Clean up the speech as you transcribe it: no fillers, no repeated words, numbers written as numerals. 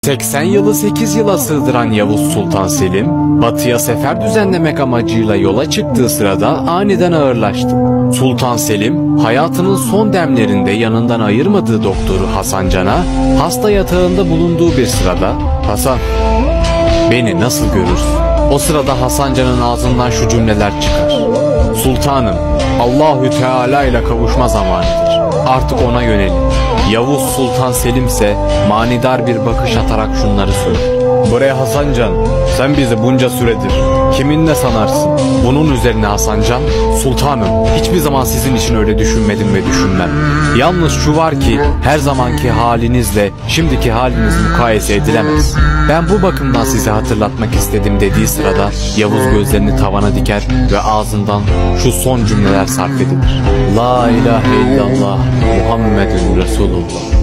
80 yılı 8 yıla sığdıran Yavuz Sultan Selim, batıya sefer düzenlemek amacıyla yola çıktığı sırada aniden ağırlaştı. Sultan Selim, hayatının son demlerinde yanından ayırmadığı doktoru Hasan Can'a, hasta yatağında bulunduğu bir sırada, "Hasan, beni nasıl görürsün?" O sırada Hasan Can'ın ağzından şu cümleler çıkar: "Sultanım, Allahü Teala ile kavuşma zamanıdır. Artık ona yönelin." Yavuz Sultan Selim ise manidar bir bakış atarak şunları söyler: "Bre Hasan Can, sen bizi bunca süredir kiminle sanarsın?" Bunun üzerine Hasan Can, "Sultanım, hiçbir zaman sizin için öyle düşünmedim ve düşünmem. Yalnız şu var ki her zamanki halinizle şimdiki haliniz mukayese edilemez. Ben bu bakımdan size hatırlatmak istedim." dediği sırada Yavuz gözlerini tavana diker ve ağzından şu son cümleler sarf edilir: "La ilahe illallah Muhammedun Resulullah."